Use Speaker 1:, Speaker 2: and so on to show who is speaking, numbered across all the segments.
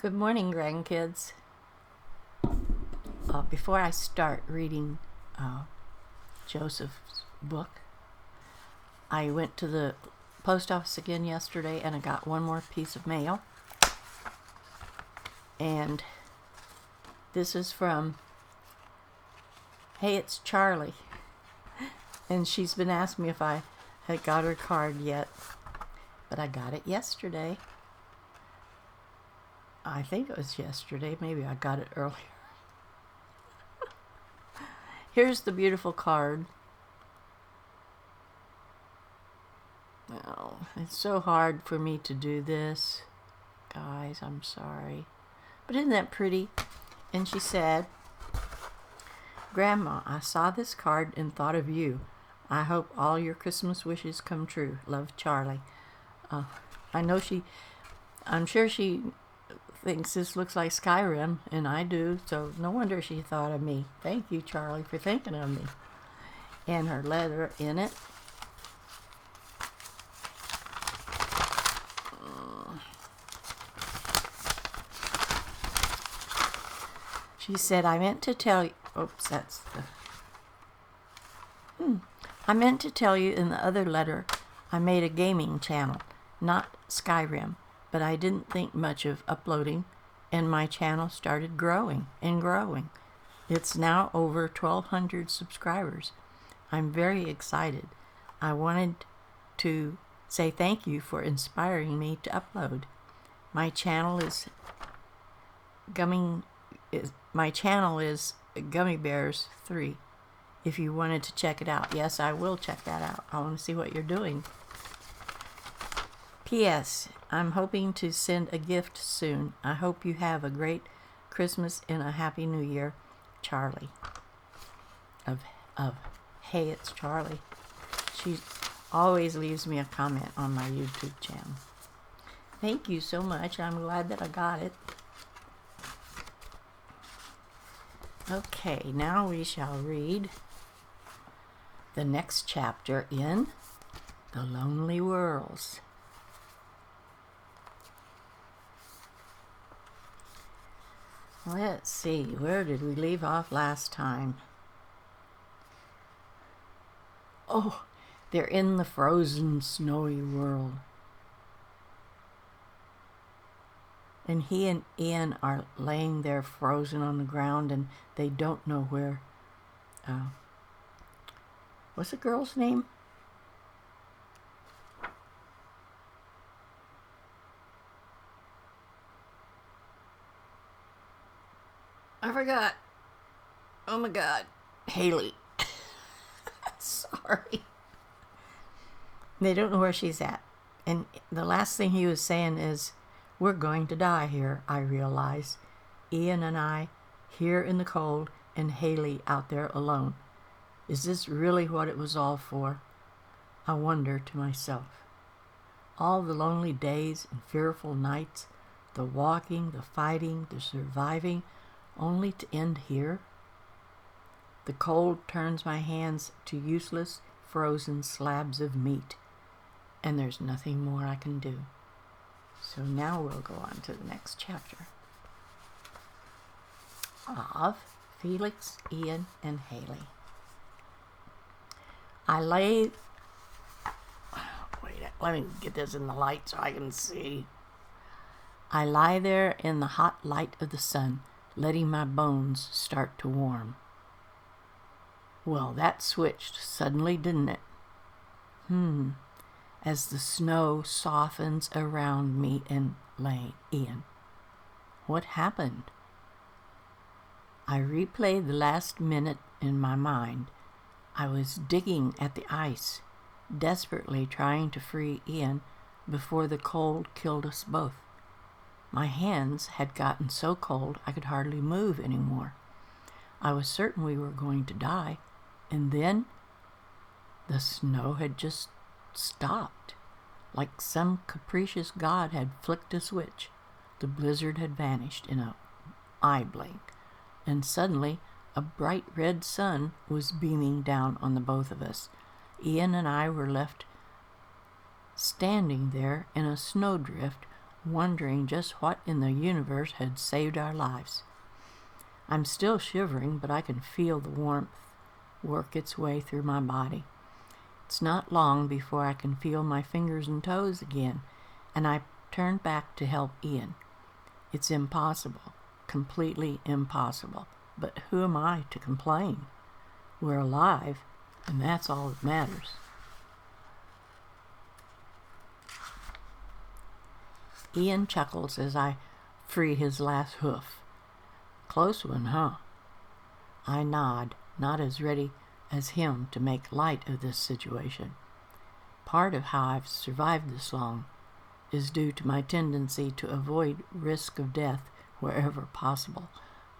Speaker 1: Good morning, grandkids. Before I start reading Joseph's book, I went to the post office again yesterday and I got one more piece of mail. And this is from, hey, it's Charlie. And she's been asking me if I had got her card yet, but I got it yesterday. I think it was yesterday. Maybe I got it earlier. Here's the beautiful card. Oh, it's so hard for me to do this. Guys, I'm sorry. But isn't that pretty? And she said, Grandma, I saw this card and thought of you. I hope all your Christmas wishes come true. Love, Charlie. I'm sure she thinks this looks like Skyrim, and I do, so no wonder she thought of me. Thank you, Charlie, for thinking of me. And her letter in it. She said, I meant to tell you, I meant to tell you in the other letter I made a gaming channel, not Skyrim, but I didn't think much of uploading, and my channel started growing and growing. It's now over 1,200 subscribers. I'm very excited. I wanted to say thank you for inspiring me to upload. My channel is Gummy Bears 3. If you wanted to check it out. Yes, I will check that out. I want to see what you're doing. P.S. I'm hoping to send a gift soon. I hope you have a great Christmas and a Happy New Year, Charlie. Hey, it's Charlie. She always leaves me a comment on my YouTube channel. Thank you so much. I'm glad that I got it. Okay, now we shall read the next chapter in The Lonely Worlds. Let's see, where did we leave off last time? Oh, they're in the frozen, snowy world. And he and Ian are laying there frozen on the ground, and they don't know where. What's the girl's name? I forgot. Oh my God. Haley. Sorry. They don't know where she's at. And the last thing he was saying is, we're going to die here, I realize. Ian and I here in the cold and Haley out there alone. Is this really what it was all for? I wonder to myself. All the lonely days and fearful nights, the walking, the fighting, the surviving, only to end here? The cold turns my hands to useless, frozen slabs of meat, and there's nothing more I can do. So now we'll go on to the next chapter. Of Felix, Ian, and Haley. Let me get this in the light so I can see. I lie there in the hot light of the sun, letting my bones start to warm. Well, that switched suddenly, didn't it? As the snow softens around me and Ian. What happened? I replayed the last minute in my mind. I was digging at the ice, desperately trying to free Ian before the cold killed us both. My hands had gotten so cold I could hardly move anymore. I was certain we were going to die, and then the snow had just stopped, like some capricious god had flicked a switch. The blizzard had vanished in an eye blink, and suddenly a bright red sun was beaming down on the both of us. Ian and I were left standing there in a snowdrift wondering just what in the universe had saved our lives. I'm still shivering, but I can feel the warmth work its way through my body. It's not long before I can feel my fingers and toes again, and I turn back to help Ian. It's impossible, completely impossible, but who am I to complain? We're alive, and that's all that matters. Ian chuckles as I free his last hoof. Close one, huh? I nod, not as ready as him to make light of this situation. Part of how I've survived this long is due to my tendency to avoid risk of death wherever possible.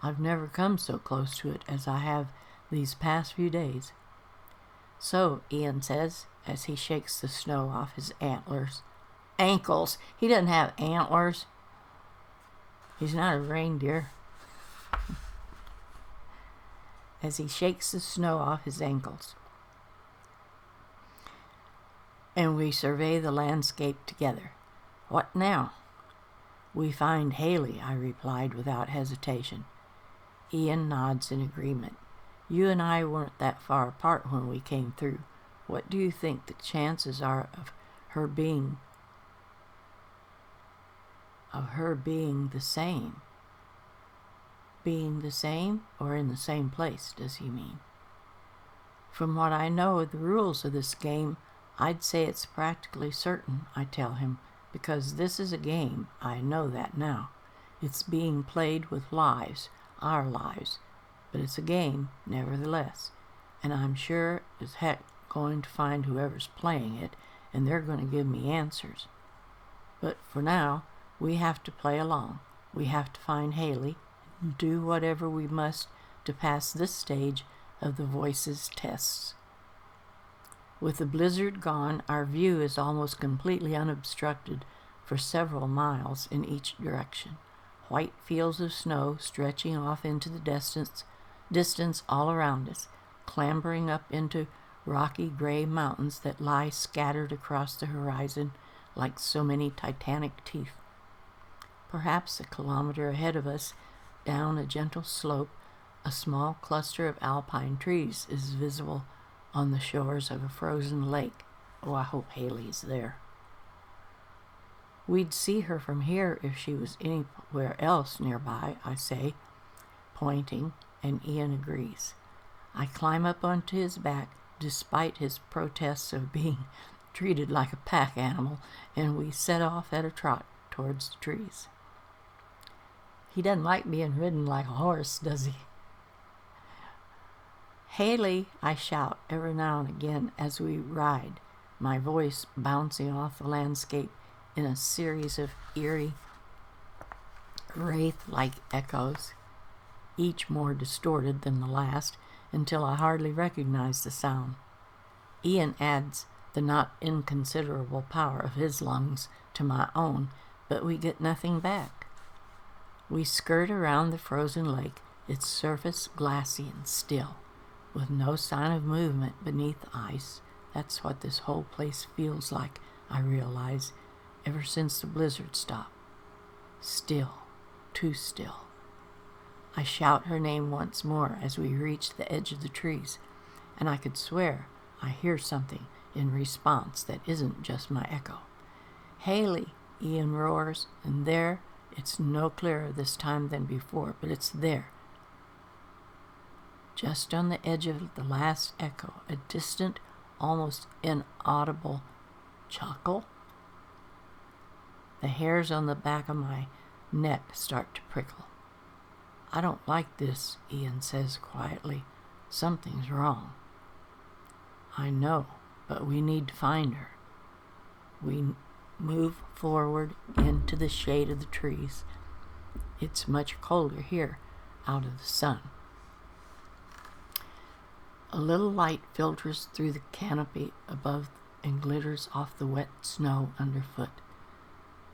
Speaker 1: I've never come so close to it as I have these past few days. So, Ian says, as he shakes the snow off his ankles. He doesn't have antlers. He's not a reindeer. As he shakes the snow off his ankles. And we survey the landscape together. What now? We find Haley, I replied without hesitation. Ian nods in agreement. You and I weren't that far apart when we came through. What do you think the chances are of her being the same? Being the same, or in the same place, does he mean? From what I know of the rules of this game, I'd say it's practically certain, I tell him, because this is a game, I know that now. It's being played with lives, our lives, but it's a game, nevertheless, and I'm sure as heck going to find whoever's playing it, and they're going to give me answers. But for now, we have to play along. We have to find Haley, do whatever we must to pass this stage of the voices tests. With the blizzard gone, our view is almost completely unobstructed for several miles in each direction. White fields of snow stretching off into the distance all around us, clambering up into rocky gray mountains that lie scattered across the horizon like so many titanic teeth. Perhaps a kilometer ahead of us, down a gentle slope, a small cluster of alpine trees is visible on the shores of a frozen lake. Oh, I hope Haley's there. We'd see her from here if she was anywhere else nearby, I say, pointing, and Ian agrees. I climb up onto his back, despite his protests of being treated like a pack animal, and we set off at a trot towards the trees. He doesn't like being ridden like a horse, does he? Haley, I shout every now and again as we ride, my voice bouncing off the landscape in a series of eerie, wraith-like echoes, each more distorted than the last, until I hardly recognize the sound. Ian adds the not inconsiderable power of his lungs to my own, but we get nothing back. We skirt around the frozen lake, its surface glassy and still, with no sign of movement beneath the ice. That's what this whole place feels like, I realize, ever since the blizzard stopped. Still, too still. I shout her name once more as we reach the edge of the trees, and I could swear I hear something in response that isn't just my echo. Haley, Ian roars, and there, it's no clearer this time than before, but it's there. Just on the edge of the last echo, a distant, almost inaudible chuckle. The hairs on the back of my neck start to prickle. I don't like this, Ian says quietly. Something's wrong. I know, but we need to find her. We move forward into the shade of the trees. It's much colder here, out of the sun. A little light filters through the canopy above and glitters off the wet snow underfoot,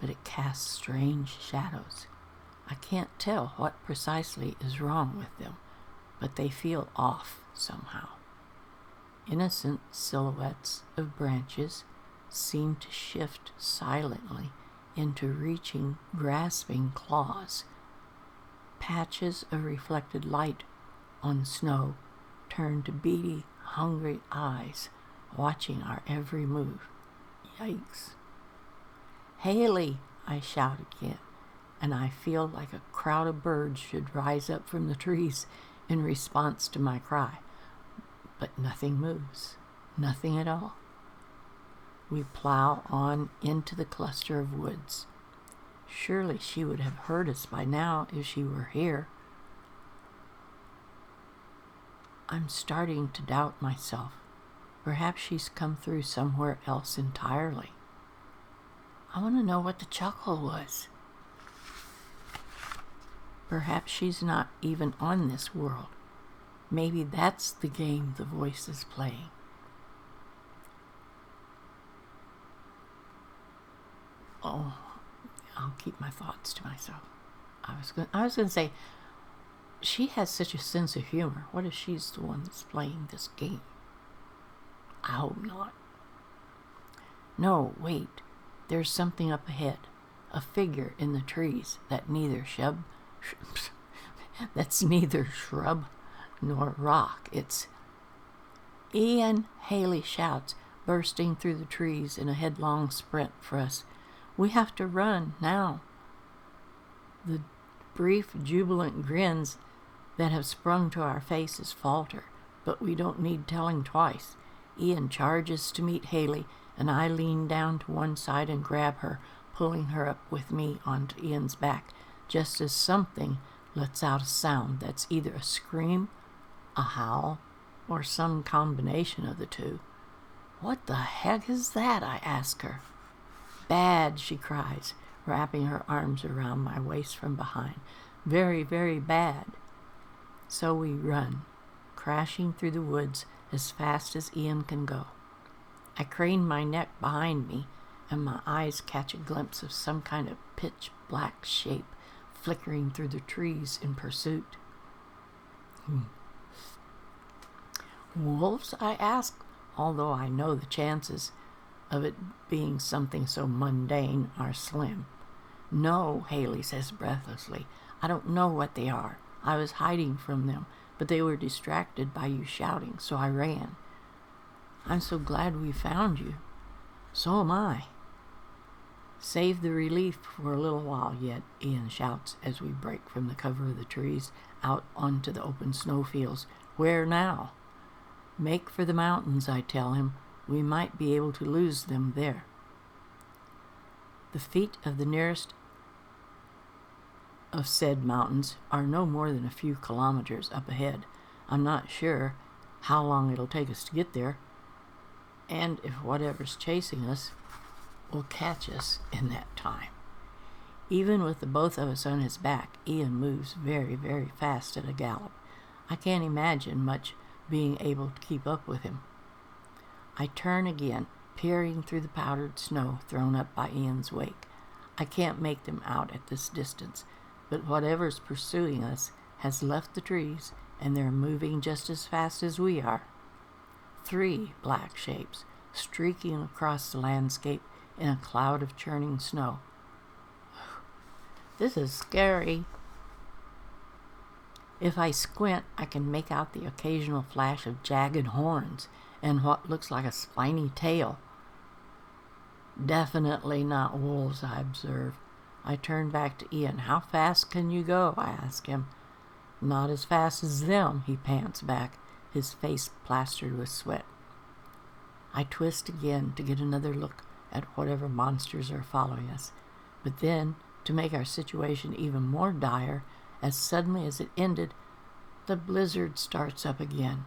Speaker 1: but it casts strange shadows. I can't tell what precisely is wrong with them, but they feel off somehow. Innocent silhouettes of branches seem to shift silently into reaching, grasping claws. Patches of reflected light on snow turn to beady, hungry eyes, watching our every move. Yikes. Haley, I shout again, and I feel like a crowd of birds should rise up from the trees in response to my cry. But nothing moves. Nothing at all. We plow on into the cluster of woods. Surely she would have heard us by now if she were here. I'm starting to doubt myself. Perhaps she's come through somewhere else entirely. I want to know what the chuckle was. Perhaps she's not even on this world. Maybe that's the game the voice is playing. Oh, I'll keep my thoughts to myself. I was going to say, she has such a sense of humor. What if she's the one that's playing this game? I hope not. No, wait. There's something up ahead. A figure in the trees that that's neither shrub nor rock. It's Ian, Haley shouts, bursting through the trees in a headlong sprint for us. We have to run now. The brief, jubilant grins that have sprung to our faces falter, but we don't need telling twice. Ian charges to meet Haley, and I lean down to one side and grab her, pulling her up with me onto Ian's back, just as something lets out a sound that's either a scream, a howl, or some combination of the two. What the heck is that? I ask her. Bad, she cries, wrapping her arms around my waist from behind. Very, very bad. So we run, crashing through the woods as fast as Ian can go. I crane my neck behind me, and my eyes catch a glimpse of some kind of pitch-black shape flickering through the trees in pursuit. Wolves? I ask, although I know the chances of it being something so mundane are slim. No, Haley says breathlessly. I don't know what they are. I was hiding from them, but they were distracted by you shouting, so I ran. I'm so glad we found you. So am I. Save the relief for a little while yet, Ian shouts as we break from the cover of the trees out onto the open snowfields. Where now? Make for the mountains, I tell him. We might be able to lose them there. The feet of the nearest of said mountains are no more than a few kilometers up ahead. I'm not sure how long it'll take us to get there, and if whatever's chasing us will catch us in that time. Even with the both of us on his back, Ian moves very, very fast at a gallop. I can't imagine much being able to keep up with him. I turn again, peering through the powdered snow thrown up by Ian's wake. I can't make them out at this distance, but whatever's pursuing us has left the trees, and they're moving just as fast as we are. 3 black shapes, streaking across the landscape in a cloud of churning snow. This is scary. If I squint, I can make out the occasional flash of jagged horns and what looks like a spiny tail. Definitely not wolves, I observe. I turn back to Ian. How fast can you go? I ask him. Not as fast as them, he pants back, his face plastered with sweat. I twist again to get another look at whatever monsters are following us. But then, to make our situation even more dire, as suddenly as it ended, the blizzard starts up again.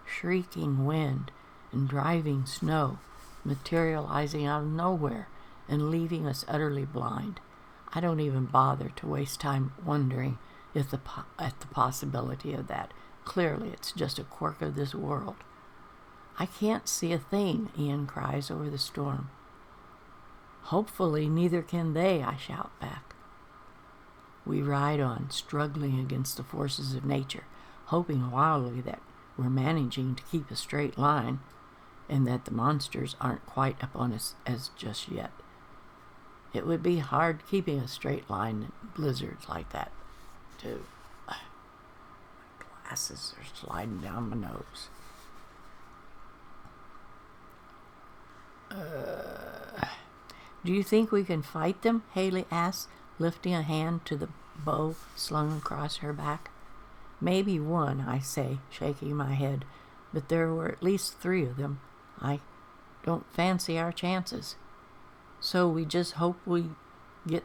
Speaker 1: Shrieking wind and driving snow, materializing out of nowhere and leaving us utterly blind. I don't even bother to waste time wondering at the possibility of that. Clearly, it's just a quirk of this world. I can't see a thing, Ian cries over the storm. Hopefully, neither can they, I shout back. We ride on, struggling against the forces of nature, hoping wildly that we're managing to keep a straight line and that the monsters aren't quite up on us as just yet. It would be hard keeping a straight line in blizzards like that, too. My glasses are sliding down my nose. Do you think we can fight them? Haley asked, lifting a hand to the bow slung across her back. Maybe one, I say, shaking my head, but there were at least 3 of them. I don't fancy our chances. So we just hope we get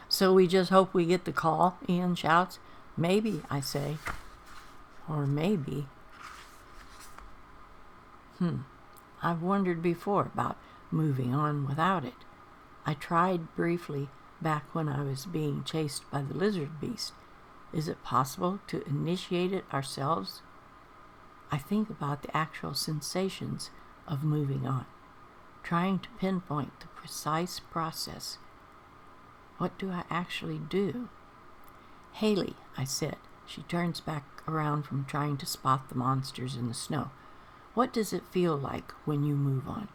Speaker 1: the call, Ian shouts. Maybe, I say. Or maybe. I've wondered before about moving on without it. I tried briefly back when I was being chased by the lizard beast. Is it possible to initiate it ourselves? I think about the actual sensations of moving on, trying to pinpoint the precise process. What do I actually do? Haley, I said. She turns back around from trying to spot the monsters in the snow. What does it feel like when you move on?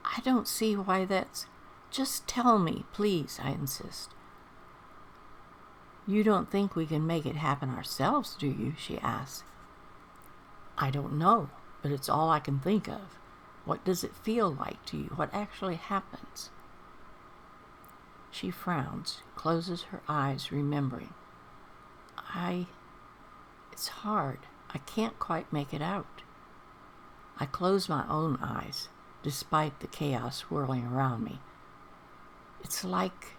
Speaker 1: I don't see why that's... Just tell me, please, I insist. You don't think we can make it happen ourselves, do you? She asks. I don't know, but it's all I can think of. What does it feel like to you? What actually happens? She frowns, closes her eyes, remembering. It's hard. I can't quite make it out. I close my own eyes, despite the chaos swirling around me. It's like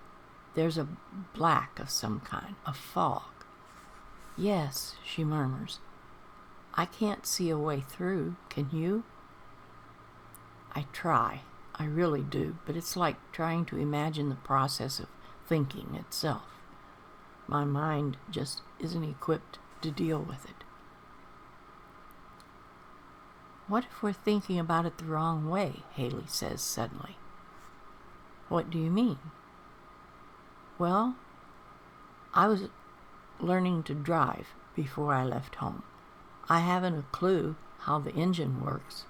Speaker 1: there's a black of some kind, a fog. Yes, she murmurs. I can't see a way through, can you? I try, I really do, but it's like trying to imagine the process of thinking itself. My mind just isn't equipped to deal with it. What if we're thinking about it the wrong way? Haley says suddenly. What do you mean? Well, I was learning to drive before I left home. I haven't a clue how the engine works,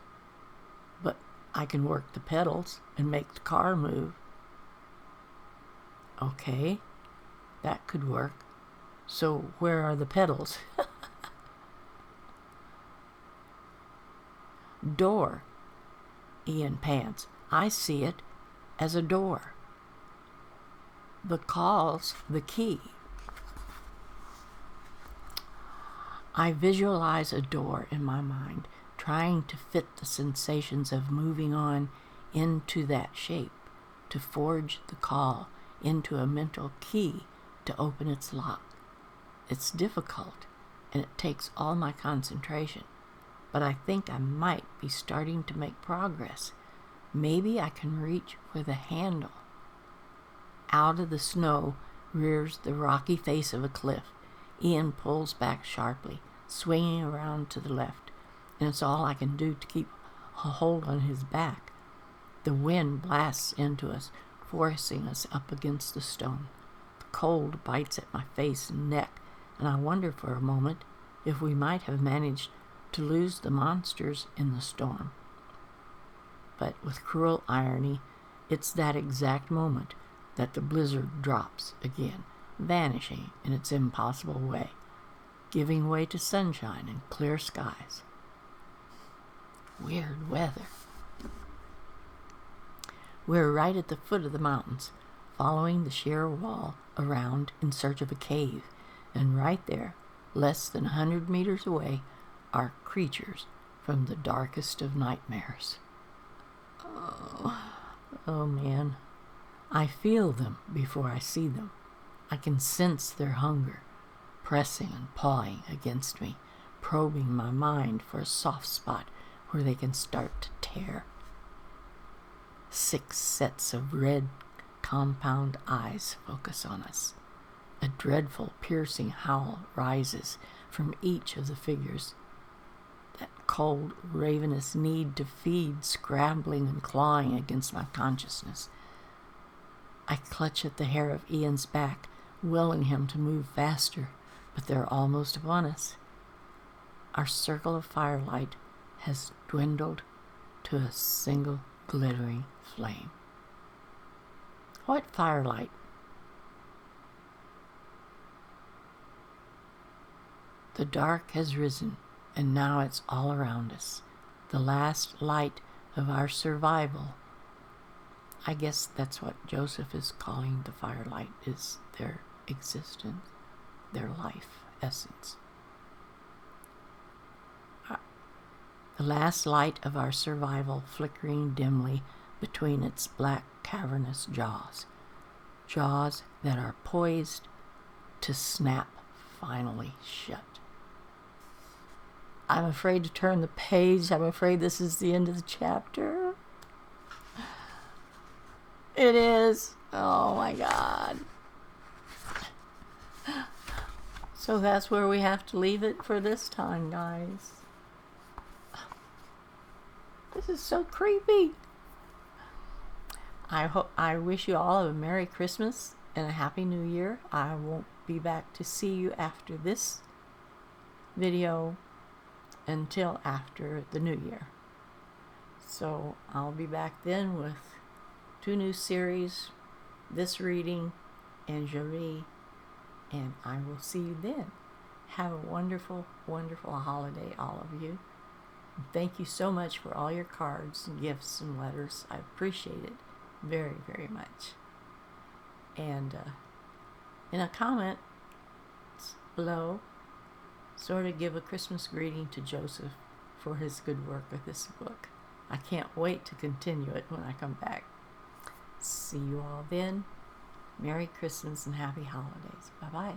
Speaker 1: but I can work the pedals and make the car move. Okay, that could work. So where are the pedals? Door, Ian pants. I see it as a door. The call's the key. I visualize a door in my mind, trying to fit the sensations of moving on into that shape, to forge the call into a mental key to open its lock. It's difficult, and it takes all my concentration, but I think I might be starting to make progress. Maybe I can reach for the handle. Out of the snow rears the rocky face of a cliff. Ian pulls back sharply, swinging around to the left, and it's all I can do to keep a hold on his back. The wind blasts into us, forcing us up against the stone. The cold bites at my face and neck, and I wonder for a moment if we might have managed to lose the monsters in the storm. But with cruel irony, it's that exact moment that the blizzard drops again, vanishing in its impossible way, giving way to sunshine and clear skies. Weird weather. We're right at the foot of the mountains, following the sheer wall around in search of a cave, and right there, less than 100 meters away, are creatures from the darkest of nightmares. Oh man, I feel them before I see them. I can sense their hunger, pressing and pawing against me, probing my mind for a soft spot where they can start to tear. 6 sets of red, compound eyes focus on us. A dreadful, piercing howl rises from each of the figures. That cold, ravenous need to feed, scrabbling and clawing against my consciousness. I clutch at the hair of Ian's back, willing him to move faster, but they're almost upon us. Our circle of firelight has dwindled to a single glittering flame. What firelight? The dark has risen, and now it's all around us. The last light of our survival. I guess that's what Joseph is calling the firelight, is their existence, their life essence. The last light of our survival flickering dimly between its black cavernous jaws. Jaws that are poised to snap finally shut. I'm afraid to turn the page. I'm afraid this is the end of the chapter. It is. Oh my God. So that's where we have to leave it for this time, guys. This is so creepy. I wish you all a Merry Christmas and a Happy New Year. I won't be back to see you after this video until after the New Year. So I'll be back then with 2 new series, this reading and Jolie, and I will see you then. Have a wonderful, wonderful holiday, all of you. Thank you so much for all your cards and gifts and letters. I appreciate it very, very much. And in a comment below, sort of give a Christmas greeting to Joseph for his good work with this book. I can't wait to continue it when I come back. See you all then. Merry Christmas and Happy Holidays. Bye-bye.